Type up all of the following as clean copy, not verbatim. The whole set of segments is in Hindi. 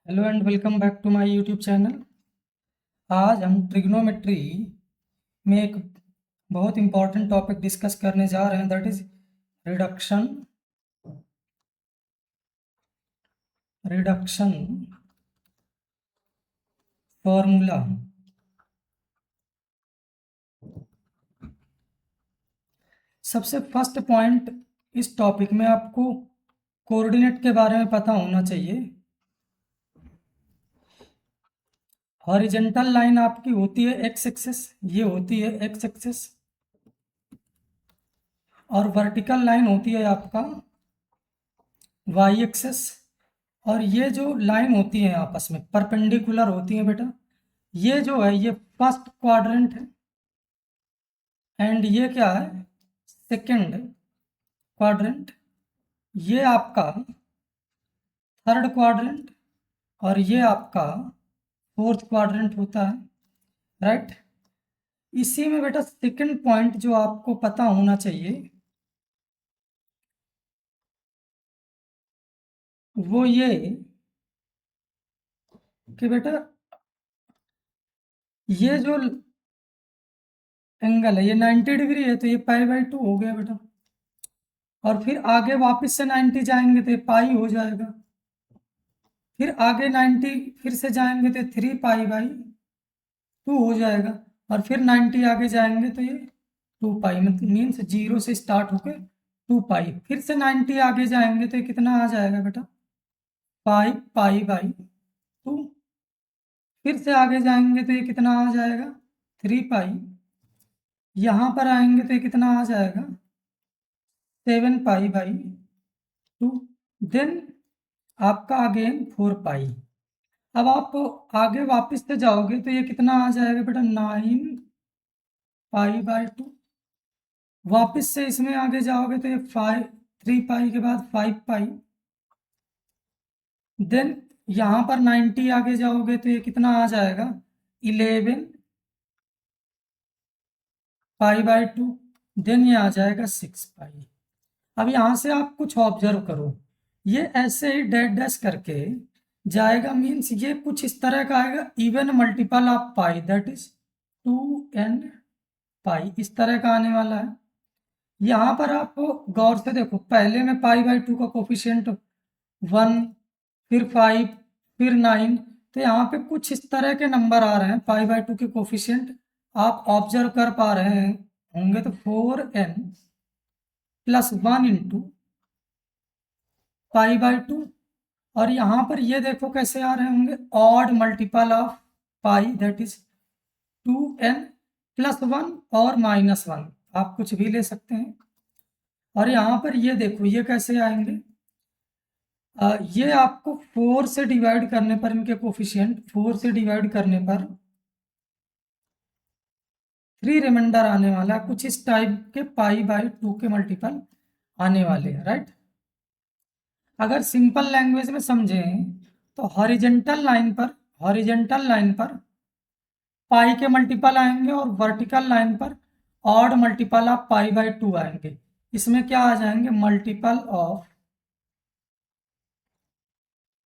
Hello and welcome back to my YouTube channel. आज हम ट्रिग्नोमेट्री में एक बहुत इंपॉर्टेंट टॉपिक डिस्कस करने जा रहे हैं, that is reduction reduction formula. सबसे फर्स्ट पॉइंट, इस टॉपिक में आपको कोऑर्डिनेट के बारे में पता होना चाहिए। हॉरिजेंटल लाइन आपकी होती है एक्स एक्सिस, ये होती है एक्स एक्सिस, और वर्टिकल लाइन होती है आपका वाई एक्सिस। और ये जो लाइन होती है आपस में परपेंडिकुलर होती है बेटा, ये जो है ये फर्स्ट क्वाड्रेंट है एंड ये क्या है, सेकंड क्वाड्रेंट। ये आपका थर्ड क्वाड्रेंट और ये आपका फोर्थ क्वाड्रेंट होता है, राइट। इसी में बेटा सेकंड पॉइंट जो आपको पता होना चाहिए वो ये कि बेटा ये जो एंगल है ये 90 डिग्री है, तो ये पाई/2 हो गया बेटा। और फिर आगे वापस से 90 जाएंगे तो ये पाई हो जाएगा। फिर आगे 90 फिर से जाएंगे तो 3 पाई/2 हो जाएगा। और फिर 90 आगे जाएंगे तो ये 2 पाई, मतलब मीन्स 0 से स्टार्ट होकर 2 पाई। फिर से 90 आगे जाएंगे तो ये कितना आ जाएगा बेटा, 5 पाई/2। फिर से आगे जाएंगे तो ये कितना आ जाएगा, 3 पाई। यहाँ पर आएंगे तो ये कितना आ जाएगा, 7 पाई/2। देन आपका अगेन 4 पाई। अब आप आगे वापस से जाओगे तो ये कितना आ जाएगा बेटा, 9 पाई/2। वापस से इसमें आगे जाओगे तो ये 3 पाई के बाद 5 पाई। देन यहाँ पर 90 आगे जाओगे तो ये कितना आ जाएगा, 11 पाई/2। देन ये आ जाएगा 6 पाई। अब यहाँ से आप कुछ ऑब्जर्व करो, ये ऐसे ही डैश डैश करके जाएगा, मीन्स ये कुछ इस तरह का आएगा, even multiple of pi, that is 2n पाई, इस तरह का आने वाला है। यहाँ पर आप गौर से देखो, पहले में पाई/2 का कोफिशिएंट 1, फिर 5, फिर 9, तो यहाँ पे कुछ इस तरह के नंबर आ रहे हैं पाई/2 के कोफिशिएंट। आप ऑब्जर्व कर पा रहे हैं होंगे तो 4n+1 इंटू पाई/2। और यहाँ पर ये देखो कैसे आ रहे होंगे, odd multiple of pi, that is 2n+1 और -1, आप कुछ भी ले सकते हैं। और यहाँ पर ये देखो ये कैसे आएंगे, ये आपको 4 से डिवाइड करने पर, इनके कोफिशिएंट 4 से डिवाइड करने पर 3 रिमाइंडर आने वाला है, कुछ इस टाइप के पाई/2 के मल्टीपल आने वाले हैं, राइट। अगर सिंपल लैंग्वेज में समझें तो हॉरिजेंटल लाइन पर पाई के मल्टीपल आएंगे और वर्टिकल लाइन पर ऑड मल्टीपल ऑफ पाई/2 आएंगे। इसमें क्या आ जाएंगे, मल्टीपल ऑफ,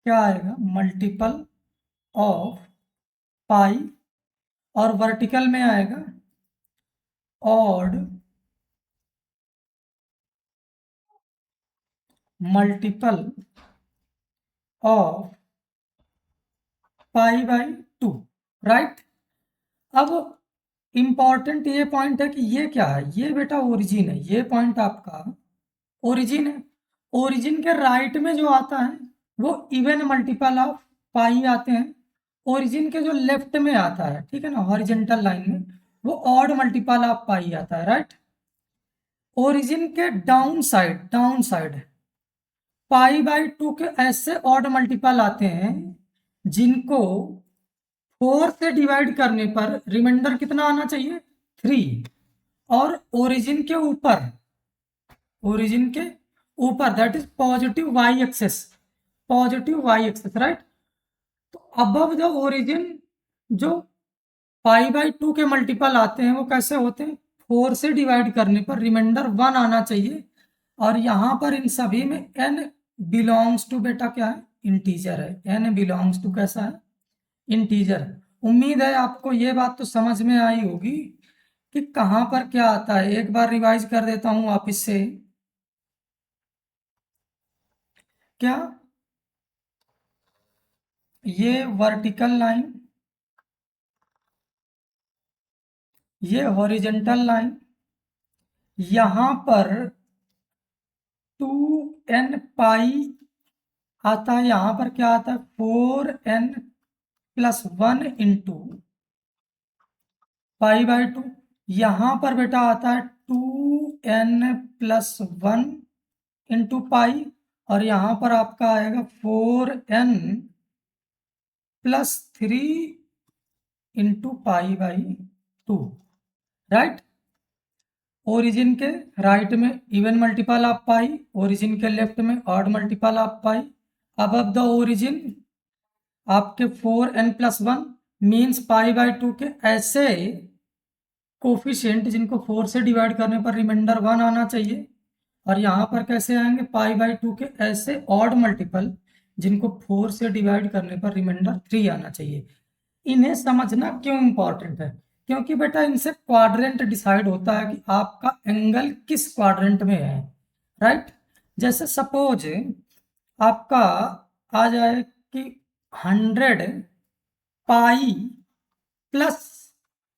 क्या आएगा, मल्टीपल ऑफ पाई, और वर्टिकल में आएगा ऑड मल्टीपल ऑफ पाई/2, राइट। अब इंपॉर्टेंट ये पॉइंट है कि ये क्या है, ये बेटा ओरिजिन है, ये पॉइंट आपका ओरिजिन है। ओरिजिन के राइट में जो आता है वो इवन मल्टीपल ऑफ पाई आते हैं। ओरिजिन के जो लेफ्ट में आता है, ठीक है ना, हॉरिजेंटल लाइन में, वो ऑड मल्टीपल ऑफ पाई आता है, राइट। ओरिजिन के डाउन साइड पाई/2 के ऐसे ऑड मल्टीपल आते हैं जिनको 4 से डिवाइड करने पर रिमाइंडर कितना आना चाहिए, 3। और ओरिजिन के ऊपर that is positive y axis, right. तो अबव द ओरिजिन जो पाई/2 के मल्टीपल आते हैं वो कैसे होते हैं, 4 से डिवाइड करने पर रिमाइंडर 1 आना चाहिए। और यहाँ पर इन सभी में n बिलोंग्स टू बेटा क्या है, इंटीजर है, एन बिलोंग्स टू कैसा है, इंटीजर। उम्मीद है आपको ये बात तो समझ में आई होगी कि कहाँ पर क्या आता है। एक बार रिवाइज कर देता हूँ वापिस से। क्या ये वर्टिकल लाइन, ये हॉरिजेंटल लाइन, यहां पर 2n पाई आता है, यहां पर क्या आता है 4n+1 इंटू पाई/2। यहां पर बेटा आता है 2n+1 इंटू पाई, और यहां पर आपका आएगा 4n+3 इंटू पाई/2, राइट। ओरिजिन के राइट में even multiple of pi, origin के लेफ्ट में odd multiple of pi. Above the origin आपके 4n+1 मीन्स पाई/2 के ऐसे कोफिशिएंट जिनको 4 से डिवाइड करने पर रिमाइंडर 1 आना चाहिए, और यहाँ पर कैसे आएंगे पाई/2 के ऐसे ऑड मल्टीपल जिनको 4 से डिवाइड करने पर रिमाइंडर 3 आना चाहिए। इन्हें समझना क्यों इंपॉर्टेंट है, क्योंकि बेटा इनसे क्वाड्रेंट डिसाइड होता है कि आपका एंगल किस क्वाड्रेंट में है, राइट। जैसे सपोज आपका आ जाए कि 100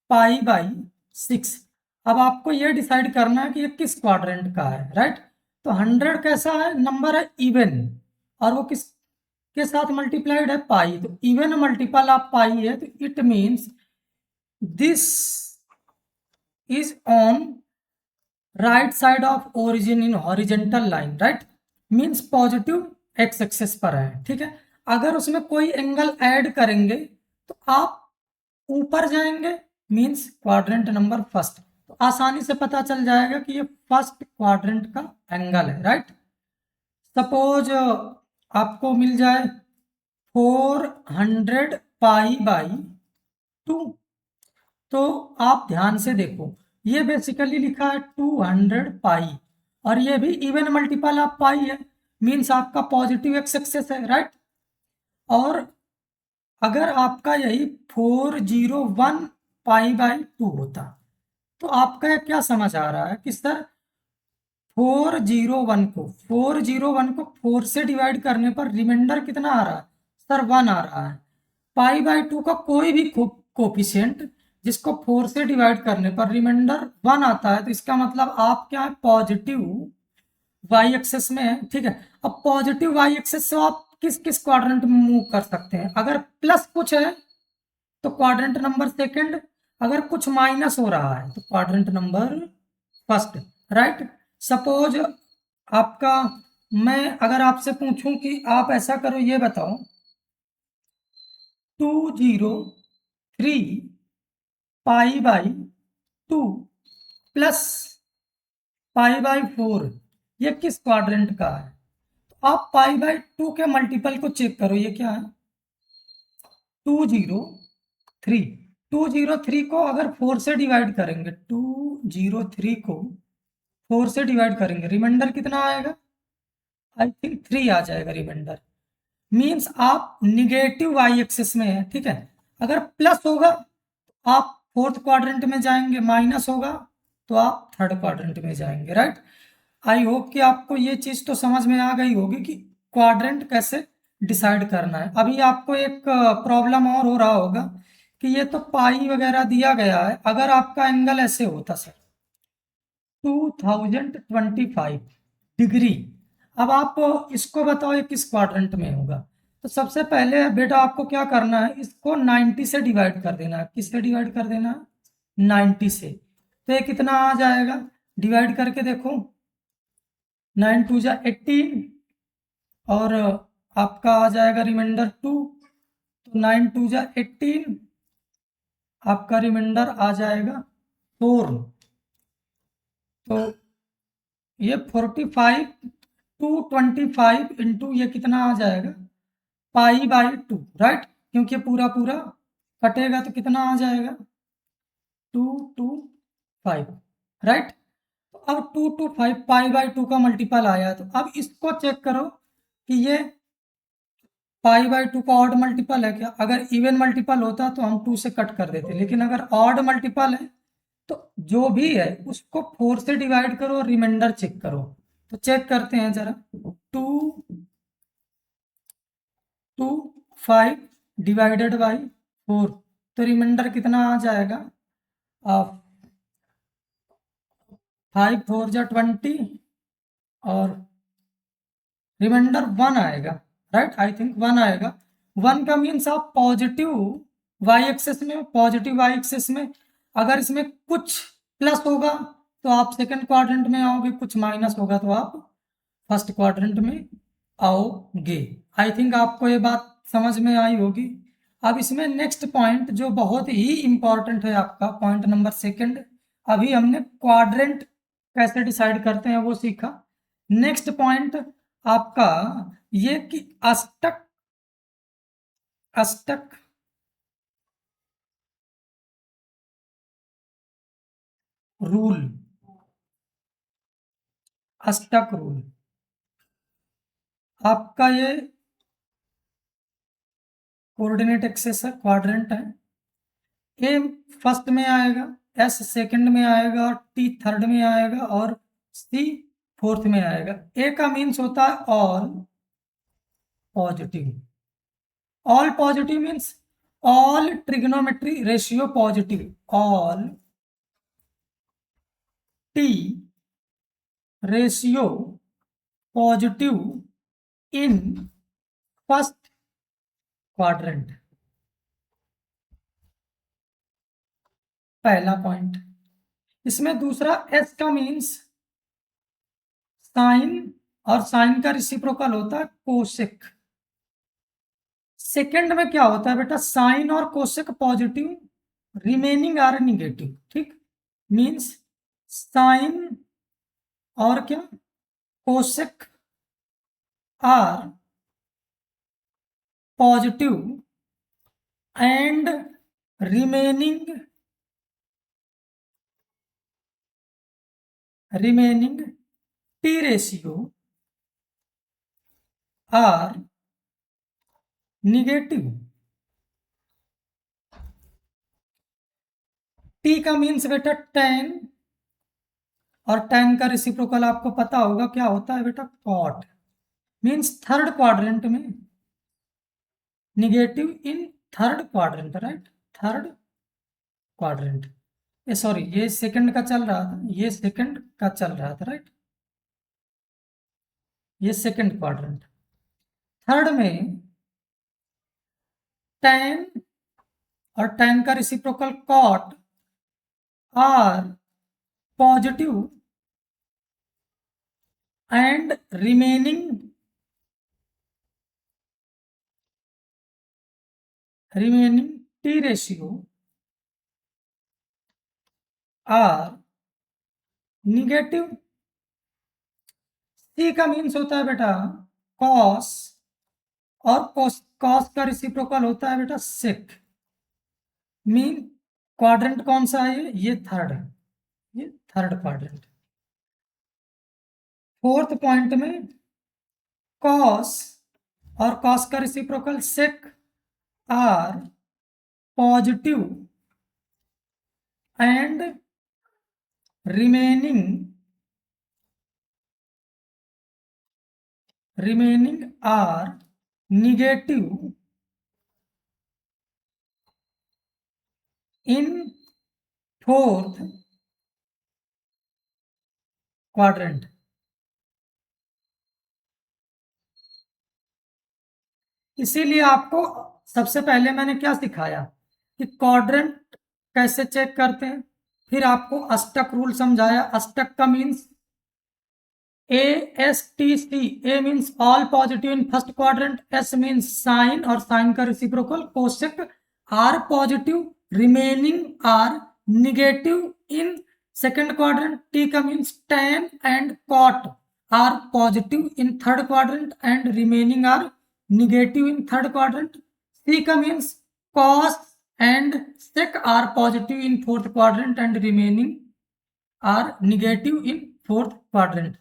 पाई+पाई/6। अब आपको ये डिसाइड करना है कि ये किस क्वाड्रेंट का है, राइट। तो 100 कैसा है, नंबर है इवन, और वो किस के साथ मल्टीप्लाइड है, पाई। तो इवन मल्टीपल ऑफ पाई है, तो it means this is on right side of origin in horizontal line, right. Means positive x axis पर है, ठीक है। अगर उसमें कोई एंगल ऐड करेंगे तो आप ऊपर जाएंगे, मीन्स क्वाड्रेंट नंबर फर्स्ट। तो आसानी से पता चल जाएगा कि ये फर्स्ट क्वाड्रेंट का एंगल है, राइट। सपोज आपको मिल जाए 400 पाई/2, तो आप ध्यान से देखो, ये बेसिकली लिखा है 200 पाई, और ये भी इवन मल्टीपल ऑफ पाई है, मीन्स आपका पॉजिटिव एक्स एक्सिस है, राइट। और अगर आपका यही 401 पाई/2 होता, तो आपका क्या समझ आ रहा है कि सर 401 को 4 से डिवाइड करने पर रिमाइंडर कितना आ रहा है, सर 1 आ रहा है। पाई/2 का कोई भी कोफिशिएंट जिसको 4 से डिवाइड करने पर रिमाइंडर 1 आता है, तो इसका मतलब आप क्या है, पॉजिटिव वाई एक्सेस में है, ठीक है। अब पॉजिटिव वाई एक्सेस से आप किस किस क्वाड्रेंट में मूव कर सकते हैं, अगर प्लस कुछ है तो क्वाड्रेंट नंबर सेकंड, अगर कुछ माइनस हो रहा है तो quadrant number first, right. Suppose आपका, मैं अगर आपसे पूछूं कि आप ऐसा करो, ये बताओ 203 पाई/2 प्लस पाई/4, ये किस क्वाड्रेंट का है। तो आप पाई/2 के मल्टीपल को चेक करो, ये क्या है 203। 203 को अगर 4 से डिवाइड करेंगे, 203 को 4 से डिवाइड करेंगे, रिमाइंडर कितना आएगा, आई थिंक 3 आ जाएगा रिमाइंडर। मीन्स आप निगेटिव वाई एक्सिस में है, ठीक है। अगर प्लस होगा तो आप फोर्थ क्वाड्रेंट में जाएंगे, माइनस होगा तो आप थर्ड क्वाड्रेंट में जाएंगे, राइट। आई होप कि आपको ये चीज तो समझ में आ गई होगी कि क्वाड्रेंट कैसे डिसाइड करना है। अभी आपको एक प्रॉब्लम और हो रहा होगा कि ये तो पाई वगैरह दिया गया है, अगर आपका एंगल ऐसे होता सर 2025 डिग्री, अब आप इसको बताओ ये किस क्वाड्रेंट में होगा। तो सबसे पहले बेटा आपको क्या करना है, इसको 90 से डिवाइड कर देना है। किससे डिवाइड कर देना है, 90 से। तो ये कितना आ जाएगा, डिवाइड करके देखो, 9 2 जा 18, और आपका आ जाएगा रिमाइंडर 2, तो 9 2 जा 18, आपका रिमाइंडर आ जाएगा 4। तो ये 45 इंटू ये कितना आ जाएगा पाई/2, राइट, क्योंकि पूरा पूरा कटेगा तो कितना आ जाएगा 225, राइट। तो अब 225 पाई/2 का मल्टीपल आया, तो अब इसको चेक करो कि ये पाई बाई 2 का ऑड मल्टीपल है क्या? अगर इवन मल्टीपल होता तो हम 2 से कट कर देते, लेकिन अगर ऑड मल्टीपल है तो जो भी है उसको 4 से डिवाइड करो और रिमाइंडर चेक करो। तो चेक करते हैं जरा। 2 2 5 डिवाइडेड बाई 4, तो रिमाइंडर कितना आ जाएगा? 5 4 जा 20 और रिमाइंडर 1 आएगा, राइट? आई थिंक 1 आएगा। 1 का मीन्स आप पॉजिटिव वाई एक्सेस में, पॉजिटिव वाई एक्सेस में अगर इसमें कुछ प्लस होगा तो आप सेकंड क्वाड्रेंट में आओगे, कुछ माइनस होगा तो आप फर्स्ट क्वाड्रेंट में आओगे। आई थिंक आपको ये बात समझ में आई होगी। अब इसमें नेक्स्ट पॉइंट जो बहुत ही इंपॉर्टेंट है आपका, पॉइंट नंबर सेकंड। अभी हमने क्वाड्रेंट कैसे डिसाइड करते हैं वो सीखा। नेक्स्ट पॉइंट आपका ये कि अष्टक अष्टक रूल, अष्टक रूल आपका ये कोऑर्डिनेट एक्सेस है, क्वाड्रेंट है। ए फर्स्ट में आएगा, एस सेकंड में आएगा, टी थर्ड में आएगा और सी फोर्थ में आएगा। ए का मीन्स होता है all positive. All positive means all trigonometry ratio positive, all T ratio positive in first quadrant, पहला पॉइंट। इसमें दूसरा एस का मीन्स साइन, और साइन का रिसिप्रोकल होता है कोसेक। सेकंड में क्या होता है बेटा? साइन और cosec positive, remaining are negative, ठीक? मीन्स साइन और क्या, cosec are positive and remaining T ratio are negative. T का मीन्स बेटा टेन, और टेन का रेसिप्रोकल आपको पता होगा क्या होता है बेटा? कॉट। मीन्स थर्ड क्वाड्रेंट में negative in third quadrant, right? Third quadrant, ये सॉरी ये सेकंड का चल रहा था, ये सेकंड का चल रहा था, राइट? ये सेकंड क्वाड्रेंट। थर्ड में टेन और टेन का reciprocal cot are positive and remaining T ratio are negative. C का मीन्स होता है बेटा कॉस, और कॉस का रेसिप्रोकल होता है बेटा सेक। मीन क्वाड्रेंट कौन सा है? ये थर्ड है, ये थर्ड क्वाड्रेंट। फोर्थ पॉइंट में कॉस और कॉस का reciprocal sec are positive and remaining are negative in fourth quadrant. इसीलिए आपको सबसे पहले मैंने क्या सिखाया कि क्वाड्रेंट कैसे चेक करते हैं, फिर आपको अष्टक रूल समझाया। अष्टक का means ASTC, A means all positive in first quadrant, S means sine और साइन का reciprocal, cosec are positive, remaining are negative in second quadrant, T का means tan and cot are positive in third quadrant and remaining are negative in third quadrant, C का means cos and sec are positive in fourth quadrant and remaining are negative in fourth quadrant.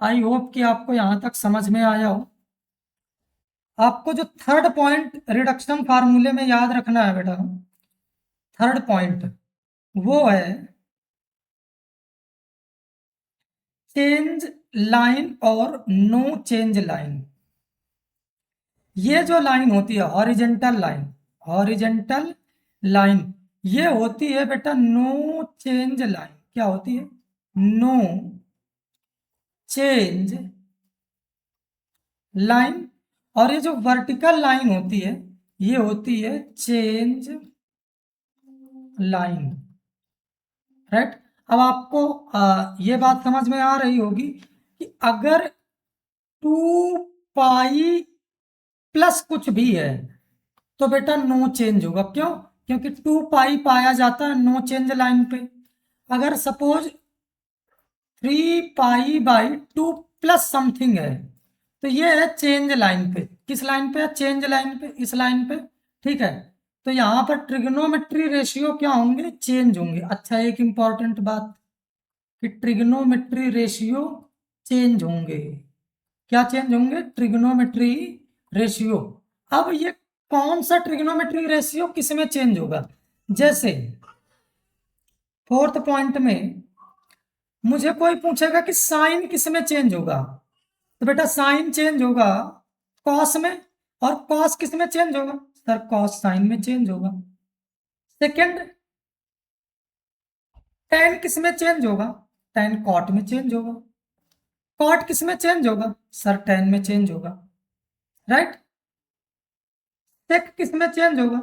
I hope कि आपको यहाँ तक समझ में आया हो। आपको जो थर्ड पॉइंट रिडक्शन फार्मूले में याद रखना है बेटा, थर्ड पॉइंट वो है चेंज लाइन और नो चेंज लाइन। ये जो लाइन होती है हॉरिजेंटल लाइन, हॉरिजेंटल लाइन ये होती है बेटा नो चेंज लाइन। क्या होती है? No change line. और ये जो वर्टिकल लाइन होती है ये होती है चेंज लाइन। राइट। अब आपको ये बात समझ में आ रही होगी कि अगर 2 पाई प्लस कुछ भी है तो बेटा नो चेंज होगा। क्यों? क्योंकि 2 पाई पाया जाता है नो चेंज लाइन पे। अगर सपोज 3 पाई/2 प्लस समथिंग है तो ये है चेंज लाइन पे। किस लाइन पे है? चेंज लाइन पे, इस लाइन पे। ठीक है। तो यहां पर ट्रिग्नोमेट्री रेशियो क्या होंगे? चेंज होंगे। अच्छा, एक इंपॉर्टेंट बात कि ट्रिग्नोमेट्री रेशियो चेंज होंगे। क्या चेंज होंगे? Trigonometry ratio. अब ये कौन सा ट्रिग्नोमेट्री रेशियो किस में चेंज होगा? जैसे फोर्थ पॉइंट में मुझे कोई पूछेगा कि साइन किस में चेंज होगा, तो बेटा साइन चेंज होगा कॉस में। और कॉस किस में चेंज होगा? सर कॉस साइन में चेंज होगा। सेकंड, टेन किस में चेंज होगा? टेन कॉट में चेंज होगा। कॉट किस में चेंज होगा? सर टेन में चेंज होगा। राइट। सेक किस में चेंज होगा?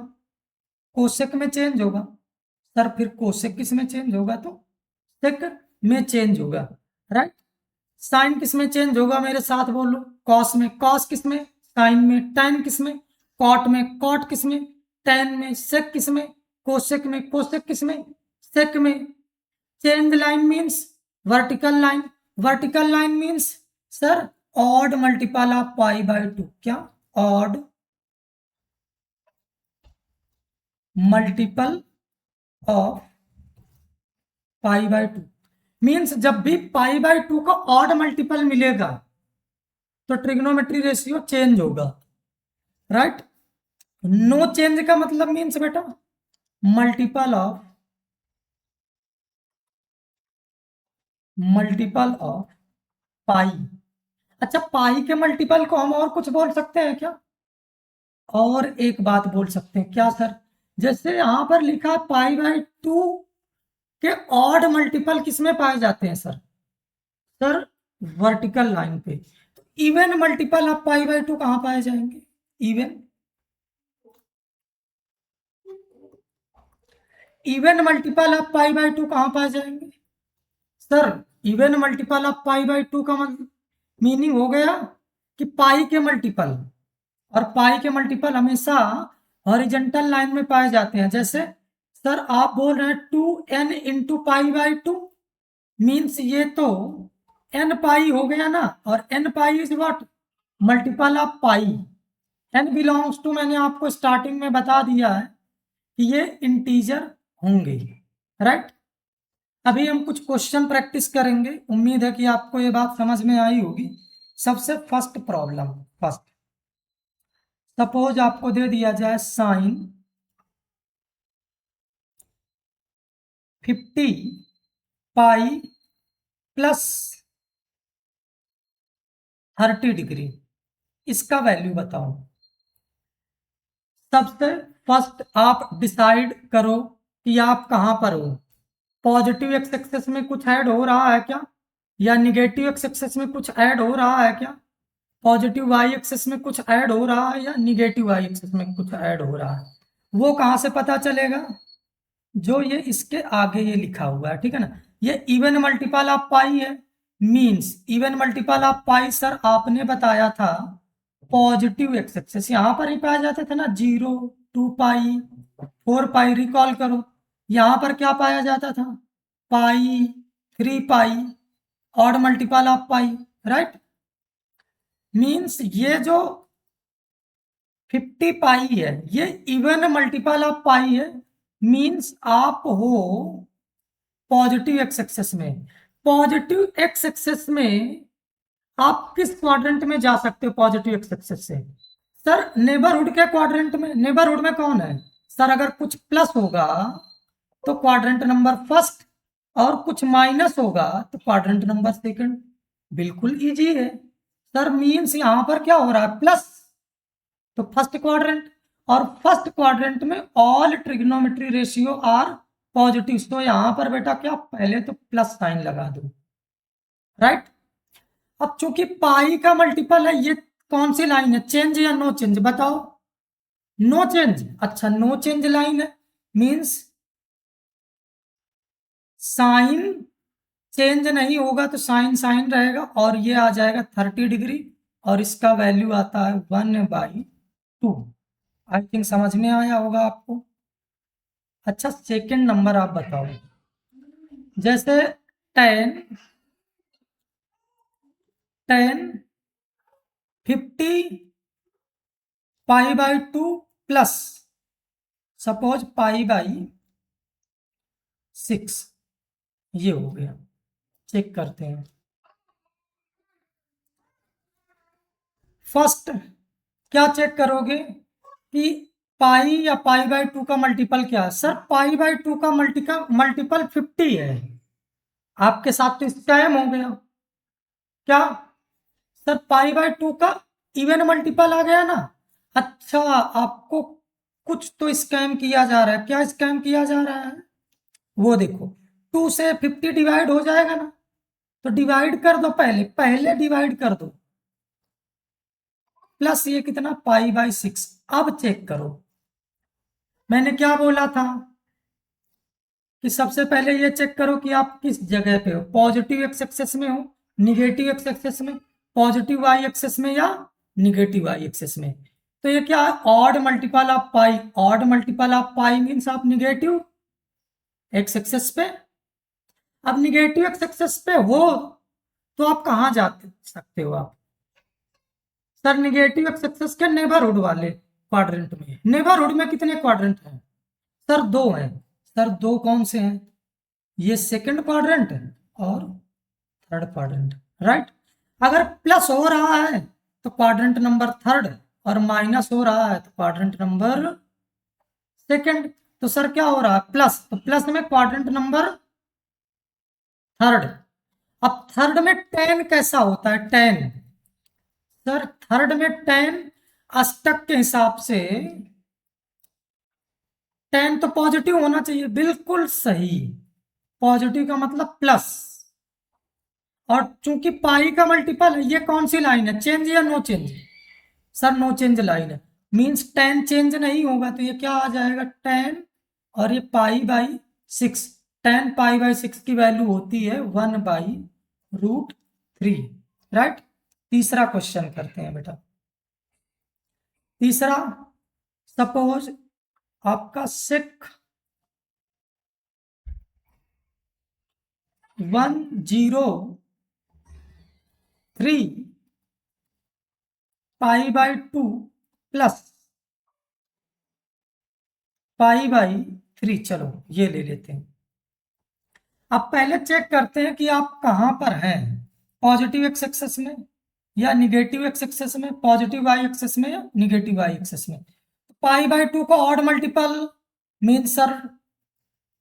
कोसेक में चेंज होगा। सर फिर कोसेक किस में चेंज होगा? तो सेक में चेंज होगा। राइट। साइन किस में चेंज होगा? मेरे साथ बोलो। कॉस में। कॉस किस में? साइन में। टेन किस में? कॉट में। कॉट किस में? टेन में। सेक किस में? कोसेक में। कोसेक किस में? सेक में। Change line means vertical line. Vertical line means sir odd multiple of पाई/2। क्या? ऑड मल्टीपल ऑफ पाई/2 मीन्स जब भी पाई/2 का ऑड मल्टीपल मिलेगा तो ट्रिग्नोमेट्री रेशियो चेंज होगा। राइट। नो चेंज का मतलब मीन्स बेटा मल्टीपल ऑफ पाई। अच्छा, पाई के मल्टीपल को हम और कुछ बोल सकते हैं क्या? और एक बात बोल सकते हैं। क्या सर? जैसे यहां पर लिखा है पाई/2 के ऑड मल्टीपल किस में पाए जाते हैं सर? सर वर्टिकल लाइन पे। इवन मल्टीपल ऑफ पाई/2 कहां पाए जाएंगे? इवन इवन मल्टीपल ऑफ पाई/2 कहां पाए जाएंगे? सर इवन मल्टीपल ऑफ पाई/2 का मतलब मीनिंग हो गया कि पाई के मल्टीपल। और पाई के मल्टीपल हमेशा हॉरिजेंटल लाइन में पाए जाते हैं। जैसे सर आप बोल रहे हैं 2n × पाई/2 मीन्स ये तो n पाई हो गया ना। और n pi is what? Multiple of pi. n belongs to, मैंने आपको स्टार्टिंग में बता दिया है कि ये इंटीजर होंगे। राइट। अभी हम कुछ क्वेश्चन प्रैक्टिस करेंगे। उम्मीद है कि आपको ये बात समझ में आई होगी। सबसे फर्स्ट प्रॉब्लम, फर्स्ट सपोज आपको दे दिया जाए साइन 50 पाई + 30 डिग्री, इसका वैल्यू बताओ। सबसे फर्स्ट आप डिसाइड करो कि आप कहां पर हो। पॉजिटिव एक्स एक्सेस में कुछ ऐड हो रहा है क्या, या निगेटिव एक्स एक्सेस में कुछ ऐड हो रहा है क्या? पॉजिटिव वाई एक्सेस में कुछ ऐड हो रहा है या निगेटिव वाई एक्सेस में कुछ ऐड हो रहा है? वो कहां से पता चलेगा? जो ये इसके आगे ये लिखा हुआ है, ठीक है ना। ये इवन मल्टीपल ऑफ पाई है। Means even multiple of pi sir आपने बताया था पॉजिटिव एक्स एक्सेस यहां पर ही पाए जाते थे ना। 0, 2 पाई, 4 पाई, रिकॉल करो। यहां पर क्या पाया जाता था? Pi, 3 pi, odd multiple of pi. Right. Means ये जो 50 पाई है ये इवन मल्टीपल ऑफ पाई है। मीन्स आप हो पॉजिटिव एक्स एक्सेस में। पॉजिटिव एक्स एक्सेस में आप किस क्वाड्रेंट में जा सकते हो? पॉजिटिव एक्स एक्सेस से सर नेबरहुड के क्वाड्रेंट में, नेबरहुड में कौन है सर? अगर कुछ प्लस होगा तो क्वाड्रेंट नंबर फर्स्ट, और कुछ माइनस होगा तो क्वाड्रेंट नंबर सेकंड। बिल्कुल इजी है सर। मीन्स यहां पर क्या हो रहा है? प्लस, तो फर्स्ट क्वाड्रेंट, और फर्स्ट क्वाड्रेंट में all trigonometry ratio are positive. तो यहां पर बेटा क्या, पहले तो प्लस साइन लगा दो, राइट। अब चूंकि पाई का मल्टीपल है, ये कौन सी लाइन है? चेंज या नो चेंज बताओ? No change. अच्छा, नो चेंज लाइन है, मीन्स साइन चेंज नहीं होगा तो साइन साइन रहेगा, और ये आ जाएगा 30 डिग्री, और इसका वैल्यू आता है 1/2। आई थिंक समझ में आया होगा आपको। अच्छा, सेकंड नंबर आप बताओ। जैसे 10 50 π/2 प्लस सपोज π/6, ये हो गया। चेक करते हैं। फर्स्ट क्या चेक करोगे कि पाई या π/2 का मल्टीपल क्या है? सर π/2 का मल्टीपल 50 है। आपके साथ तो स्कैम हो गया। क्या सर? π/2 का इवन मल्टीपल आ गया ना। अच्छा, आपको कुछ तो स्कैम किया जा रहा है। क्या स्कैम किया जा रहा है वो देखो। 2 से 50 डिवाइड हो जाएगा ना, तो डिवाइड कर दो, पहले पहले डिवाइड कर दो, प्लस ये कितना π/6। अब चेक करो, मैंने क्या बोला था कि सबसे पहले ये चेक करो कि आप किस जगह पे हो, पॉजिटिव एक्स एक्सेस में हो, निगेटिव एक्स एक्सेस में, पॉजिटिव वाई एक्सेस में, या निगेटिव वाई एक्सेस में। तो ये क्या है? Odd multiple of pi. Odd multiple of pi means आप निगेटिव एक्स एक्सेस पे। अब निगेटिव एक्स एक्सेस पे हो तो आप कहाँ जा सकते हो? आप सर निगेटिव एक्स एक्सेस के नेबरहुड वाले क्वाड्रेंट में। नेबरहुड में कितने क्वाड्रेंट हैं सर? 2 हैं। सर 2 कौन से हैं? ये सेकंड क्वाड्रेंट और थर्ड क्वाड्रेंट, राइट। अगर प्लस हो रहा है तो क्वाड्रेंट नंबर थर्ड, और माइनस हो रहा है तो क्वाड्रेंट नंबर सेकंड। तो सर क्या हो रहा है? प्लस, तो प्लस में क्वाड्रेंट नंबर थर्ड। अब थर्ड में 10 कैसा होता है? 10 सर थर्ड में 10 अष्टक के हिसाब से 10 तो पॉजिटिव होना चाहिए। बिल्कुल सही, पॉजिटिव का मतलब प्लस। और चूंकि पाई का मल्टीपल है, ये कौन सी लाइन है? चेंज या no change? Sir no change line है, मीन्स 10 चेंज नहीं होगा, तो ये क्या आ जाएगा? 10, और ये π/6। 10 π/6 की वैल्यू होती है 1/√3, राइट। तीसरा क्वेश्चन करते हैं बेटा। तीसरा, सपोज आपका सेक 103 π/2 प्लस π/3। चलो ये ले लेते हैं। अब पहले चेक करते हैं कि आप कहां पर हैं, पॉजिटिव एक्स एक्सेस में या निगेटिव एक्स एक्सेस में, पॉजिटिव वाई एक्सेस में या निगेटिव वाई एक्सेस में। π/2 का odd multiple means sir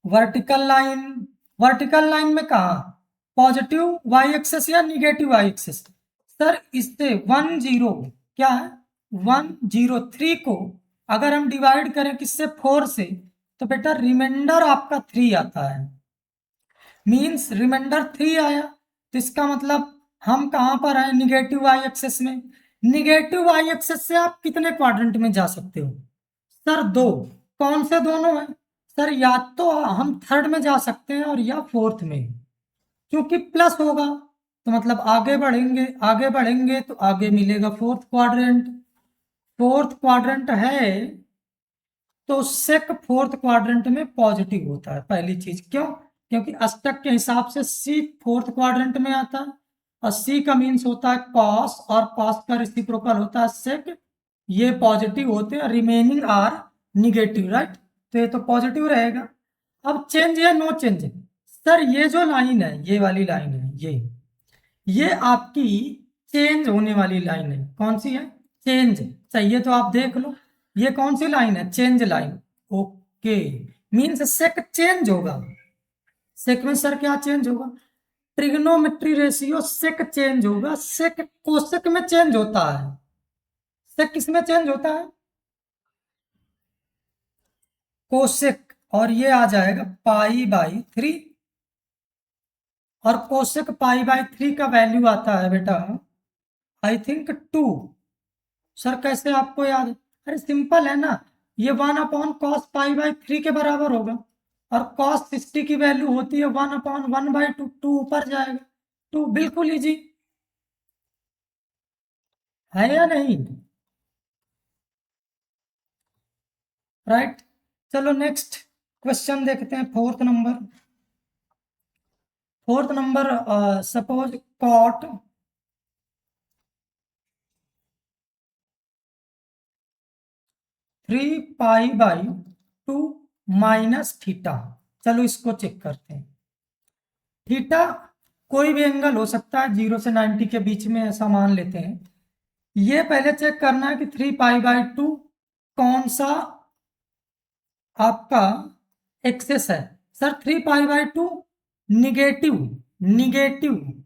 vertical line. Vertical line में कहा? पॉजिटिव वाई एक्सेस या निगेटिव वाई एक्सेस? सर इससे 10 क्या है? 103 को अगर हम डिवाइड करें किससे? 4 से, तो बेटा रिमाइंडर आपका 3 आता है। मीन्स रिमाइंडर 3 आया, तो इसका मतलब हम कहां पर हैं? निगेटिव वाई एक्सेस में। निगेटिव वाई एक्सेस से आप कितने क्वाड्रेंट में जा सकते हो? सर 2। कौन से दोनों हैं सर? या तो हम थर्ड में जा सकते हैं और या फोर्थ में, क्योंकि प्लस होगा तो मतलब आगे बढ़ेंगे, आगे बढ़ेंगे तो आगे मिलेगा फोर्थ क्वाड्रेंट। फोर्थ क्वाड्रेंट है तो सेक फोर्थ क्वाड्रेंट में पॉजिटिव होता है, पहली चीज। क्यों? क्योंकि अष्टक के हिसाब से सी फोर्थ क्वाड्रेंट में आता है, और सी का मीन्स होता है कॉस, और कॉस का रेसिप्रोकल होता है सेक। ये पॉजिटिव होते हैं, रिमेनिंग आर निगेटिव, राइट। तो ये तो पॉजिटिव रहेगा। अब चेंज या नो चेंज? सर ये जो लाइन है, ये वाली लाइन है, ये आपकी चेंज होने वाली लाइन है। कौन सी है? चेंज चाहिए तो आप देख लो, ये कौन सी लाइन है, चेंज लाइन। ओके, मीन्स सेक चेंज होगा। सेक में सर क्या चेंज होगा, ट्रिग्नोमेट्री रेशियो सेक चेंज होगा। सेक कोसेक में चेंज होता है, सेक किस में चेंज होता है, कोसेक। और ये आ जाएगा पाई बाई 3, और कोसेक पाई बाई 3 का वैल्यू आता है बेटा आई थिंक 2। सर कैसे आपको याद है, अरे सिंपल है ना, ये 1/cos π/3 के बराबर होगा, और cos 60 की वैल्यू होती है 1/1/2, 2 ऊपर जाएगा, 2 बिल्कुल इजी है या नहीं, राइट। चलो नेक्स्ट क्वेश्चन देखते हैं, fourth number suppose cot 3π/2 minus theta. चलो इसको चेक करते हैं। थीटा कोई भी एंगल हो सकता है, 0 से 90 के बीच में, ऐसा मान लेते हैं। ये पहले चेक करना है कि 3π/2 कौन सा आपका एक्सेस है। Sir 3π/2 negative negative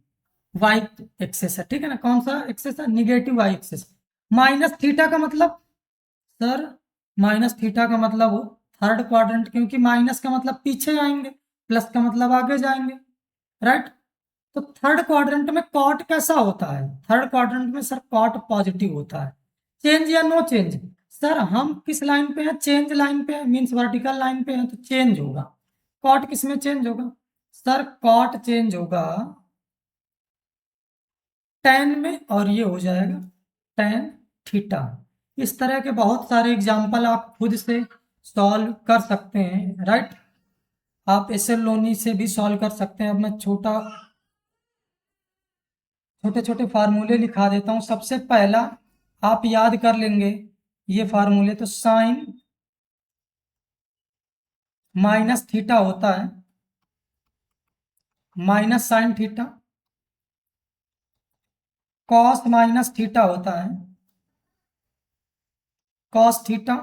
Y axis है, ठीक है ना, कौन सा एक्सेस है, negative Y axis. Minus theta का मतलब, सर माइनस थीटा का मतलब हो थर्ड क्वाड्रेंट, क्योंकि माइनस का मतलब पीछे आएंगे, प्लस का मतलब आगे जाएंगे, राइट। तो थर्ड क्वाड्रेंट में कॉट कैसा होता है, थर्ड क्वाड्रेंट में सर कॉट पॉजिटिव होता है। चेंज या नो चेंज, सर हम किस लाइन पे हैं, चेंज लाइन पे है, मीन्स वर्टिकल लाइन पे है, तो चेंज होगा। कॉट किस में चेंज होगा, सर कॉट चेंज होगा टेन में, और ये हो जाएगा टेन थीटा। इस तरह के बहुत सारे एग्जाम्पल आप खुद से सॉल्व कर सकते हैं, राइट। आप एसएल लोनी से भी सॉल्व कर सकते हैं। अब मैं छोटे छोटे फार्मूले लिखा देता हूं। सबसे पहला आप याद कर लेंगे ये फार्मूले, तो साइन माइनस थीटा होता है minus sine theta, cos minus theta होता है cos theta,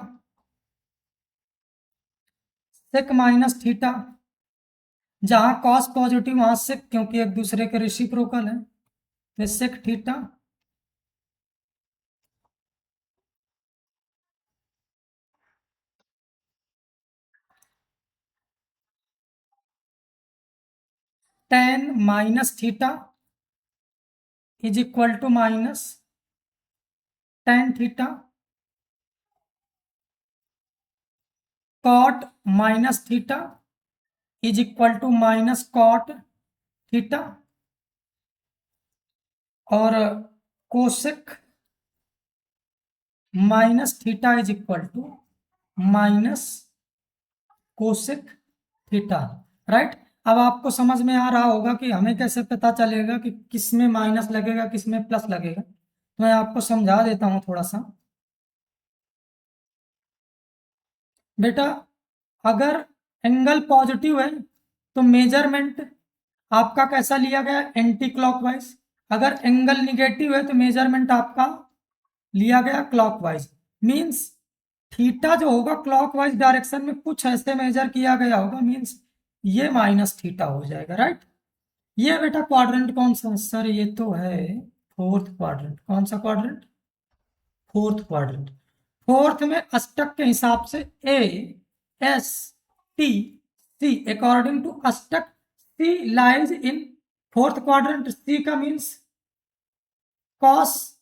sec minus theta, जहां कॉस पॉजिटिव वहां सेक, क्योंकि एक दूसरे के रेसिप्रोकल है, तो sec theta. Tan minus theta is equal to minus tan theta, cot minus theta is equal to minus cot theta, और cosec minus theta is equal to minus cosec theta, right. अब आपको समझ में आ रहा होगा कि हमें कैसे पता चलेगा कि किस में माइनस लगेगा किस में प्लस लगेगा। तो मैं आपको समझा देता हूं थोड़ा सा। बेटा अगर एंगल पॉजिटिव है तो मेजरमेंट आपका कैसा लिया गया, एंटी क्लॉकवाइज। अगर एंगल निगेटिव है तो मेजरमेंट आपका लिया गया क्लॉकवाइज। मींस थीटा जो होगा क्लॉकवाइज डायरेक्शन में कुछ ऐसे मेजर किया गया होगा, मींस ये माइनस थीटा हो जाएगा, राइट। ये बेटा क्वाड्रेंट कौन सा है, सर ये तो है फोर्थ क्वाड्रेंट। कौन सा क्वाड्रेंट, फोर्थ क्वाड्रेंट। फोर्थ में अष्टक के हिसाब से A S T C, according to अष्टक C lies in fourth quadrant. C का मीन्स कॉस,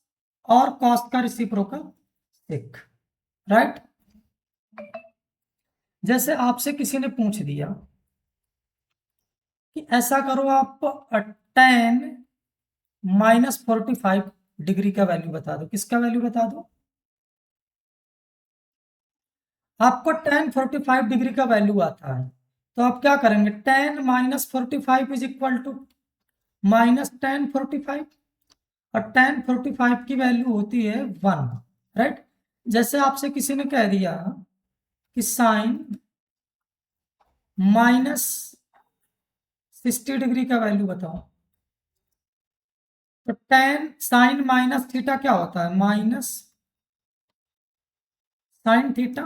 और कॉस का रेसिप्रोकल सेक, राइट। जैसे आपसे किसी ने पूछ दिया कि ऐसा करो आप टेन -45 डिग्री का वैल्यू बता दो, किसका वैल्यू बता दो, आपको टेन 45 डिग्री का वैल्यू आता है, तो आप क्या करेंगे, टेन -45 इज इक्वल टू -10 45, और टेन 45 की वैल्यू होती है 1, राइट। जैसे आपसे किसी ने कह दिया कि साइन -60 डिग्री का वैल्यू बताओ, तो टेन साइन माइनस थीटा क्या होता है, -60 साइन थीटा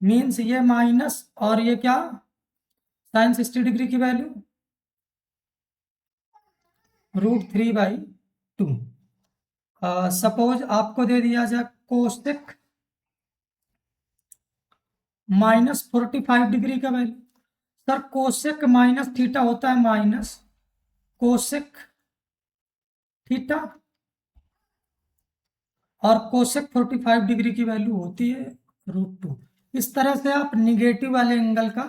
मीन्स ये माइनस और ये क्या साइन 60 डिग्री की वैल्यू √3/2। सपोज आपको दे दिया जाए कोसेक -45 डिग्री का value. Sir cosec minus theta होता है माइनस कोसेक थीटा और कोसेक 45 डिग्री की वैल्यू होती है √2। इस तरह से आप निगेटिव वाले एंगल का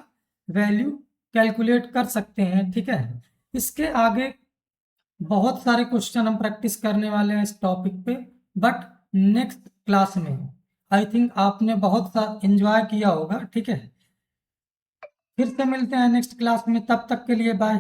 वैल्यू कैलकुलेट कर सकते हैं, ठीक है। इसके आगे बहुत सारे क्वेश्चन हम प्रैक्टिस करने वाले हैं इस टॉपिक पे, बट नेक्स्ट क्लास में। आई थिंक आपने बहुत सा एंजॉय किया होगा, ठीक है। फिर से मिलते हैं नेक्स्ट क्लास में, तब तक के लिए बाय।